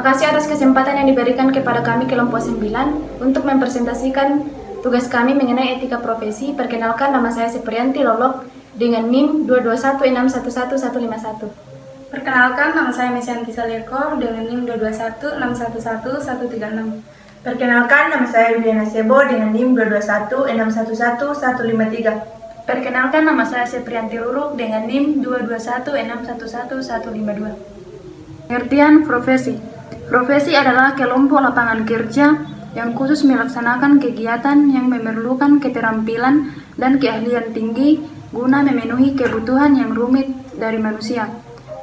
kasih atas kesempatan yang diberikan kepada kami kelompok 9 untuk mempresentasikan tugas kami mengenai etika profesi. Perkenalkan, nama saya Supriyanti Lolok dengan NIM 221611151. Perkenalkan, nama saya Mesyanti Saleko dengan NIM 221611136. Perkenalkan, nama saya Yuliana Sebo dengan NIM 221611153. Perkenalkan, nama saya Supriyanti Ruruk dengan NIM 221611152. Pengertian profesi. Profesi adalah kelompok lapangan kerja yang khusus melaksanakan kegiatan yang memerlukan keterampilan dan keahlian tinggi guna memenuhi kebutuhan yang rumit dari manusia.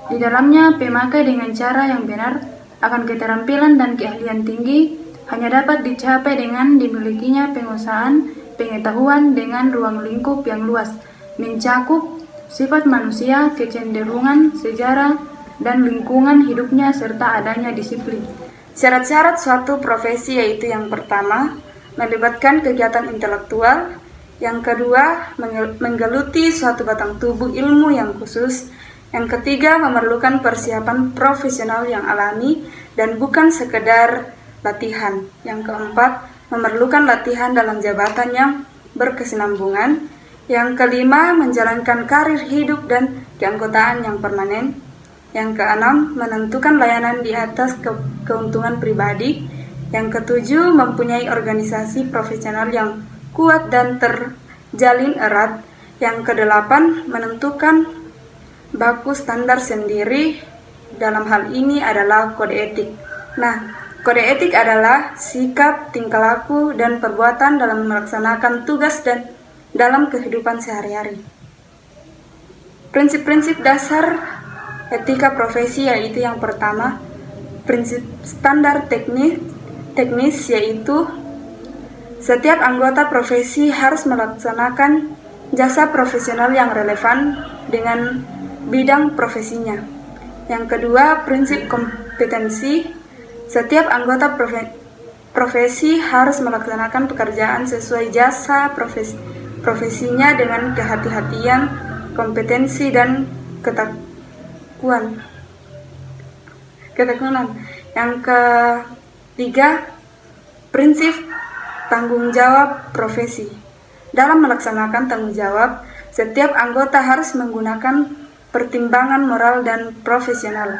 Di dalamnya, pemakai dengan cara yang benar akan keterampilan dan keahlian tinggi hanya dapat dicapai dengan dimilikinya penguasaan pengetahuan dengan ruang lingkup yang luas, mencakup sifat manusia, kecenderungan, sejarah, dan lingkungan hidupnya serta adanya disiplin. Syarat-syarat suatu profesi yaitu yang pertama, melibatkan kegiatan intelektual, yang kedua, menggeluti suatu batang tubuh ilmu yang khusus, yang ketiga, memerlukan persiapan profesional yang alami dan bukan sekedar latihan, yang keempat, memerlukan latihan dalam jabatan yang berkesinambungan, yang kelima, menjalankan karir hidup dan keanggotaan yang permanen, yang keenam, menentukan layanan di atas keuntungan pribadi. Yang ketujuh, mempunyai organisasi profesional yang kuat dan terjalin erat. Yang kedelapan, menentukan baku standar sendiri. Dalam hal ini adalah kode etik. Nah, kode etik adalah sikap, tingkah laku, dan perbuatan dalam melaksanakan tugas dan dalam kehidupan sehari-hari. Prinsip-prinsip dasar etika profesi yaitu yang pertama, prinsip standar teknis yaitu setiap anggota profesi harus melaksanakan jasa profesional yang relevan dengan bidang profesinya. Yang kedua, prinsip kompetensi, setiap anggota profesi harus melaksanakan pekerjaan sesuai jasa profesinya dengan kehati-hatian, kompetensi, dan ketekunan. Yang ketiga, prinsip tanggung jawab profesi. Dalam melaksanakan tanggung jawab, setiap anggota harus menggunakan pertimbangan moral dan profesional.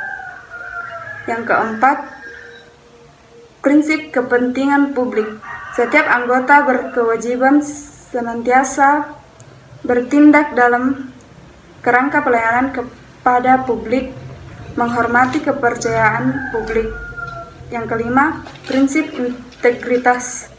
Yang keempat, prinsip kepentingan publik. Setiap anggota berkewajiban senantiasa bertindak dalam kerangka pelayanan pada publik, menghormati kepercayaan publik. Yang kelima, prinsip integritas.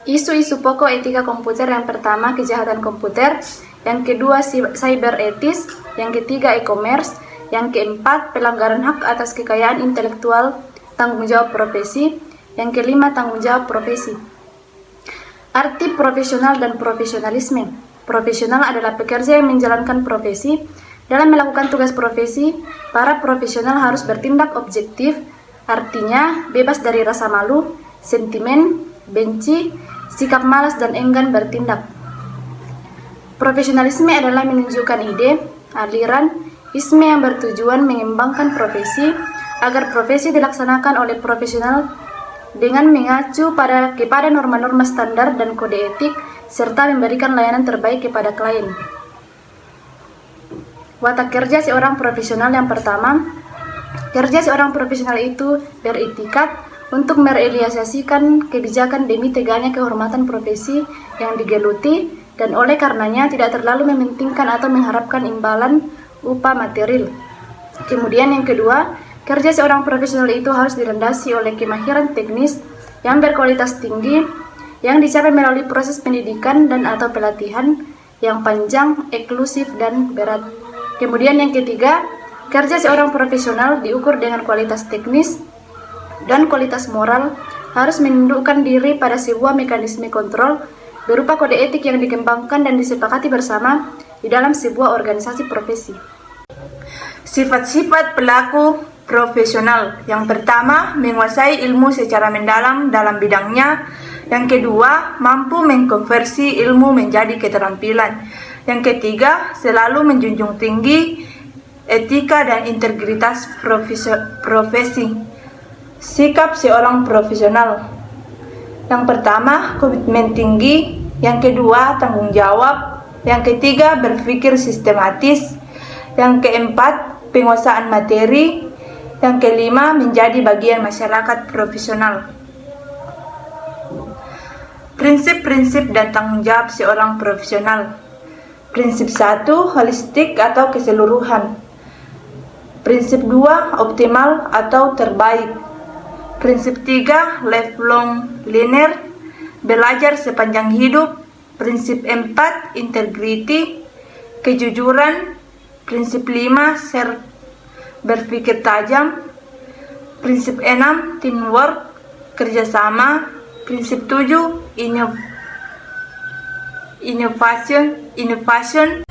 Isu-isu pokok etika komputer: yang pertama, kejahatan komputer, yang kedua, cyber etis, yang ketiga, e-commerce, yang keempat, pelanggaran hak atas kekayaan intelektual, tanggung jawab profesi, yang kelima, tanggung jawab profesi. Arti profesional dan profesionalisme. Profesional adalah pekerja yang menjalankan profesi. Dalam melakukan tugas profesi, para profesional harus bertindak objektif, artinya bebas dari rasa malu, sentimen, benci, sikap malas, dan enggan bertindak. Profesionalisme adalah menunjukkan ide, aliran, isme yang bertujuan mengembangkan profesi, agar profesi dilaksanakan oleh profesional dengan mengacu kepada norma-norma standar dan kode etik, serta memberikan layanan terbaik kepada klien. Watak kerja seorang profesional. Yang pertama, kerja seorang profesional itu beritikat untuk merealisasikan kebijakan demi tegaknya kehormatan profesi yang digeluti, dan oleh karenanya tidak terlalu mementingkan atau mengharapkan imbalan upah material. Kemudian yang kedua, kerja seorang profesional itu harus dilandasi oleh kemahiran teknis yang berkualitas tinggi yang dicapai melalui proses pendidikan dan atau pelatihan yang panjang, eksklusif, dan berat. Kemudian yang ketiga, kerja seorang profesional diukur dengan kualitas teknis dan kualitas moral, harus menundukkan diri pada sebuah mekanisme kontrol berupa kode etik yang dikembangkan dan disepakati bersama di dalam sebuah organisasi profesi. Sifat-sifat pelaku profesional. Yang pertama, menguasai ilmu secara mendalam dalam bidangnya. Yang kedua, mampu mengkonversi ilmu menjadi keterampilan. Yang ketiga, selalu menjunjung tinggi etika dan integritas profesi. Sikap seorang profesional. Yang pertama, komitmen tinggi. Yang kedua, tanggung jawab. Yang ketiga, berpikir sistematis. Yang keempat, penguasaan materi. Yang kelima, menjadi bagian masyarakat profesional. Prinsip-prinsip dan tanggung jawab seorang profesional. Prinsip 1, holistik atau keseluruhan. Prinsip 2, optimal atau terbaik. Prinsip 3, lifelong learner, belajar sepanjang hidup. Prinsip 4, integrity, kejujuran. Prinsip 5, berpikir tajam. Prinsip 6, teamwork, kerjasama. Prinsip 7, innovation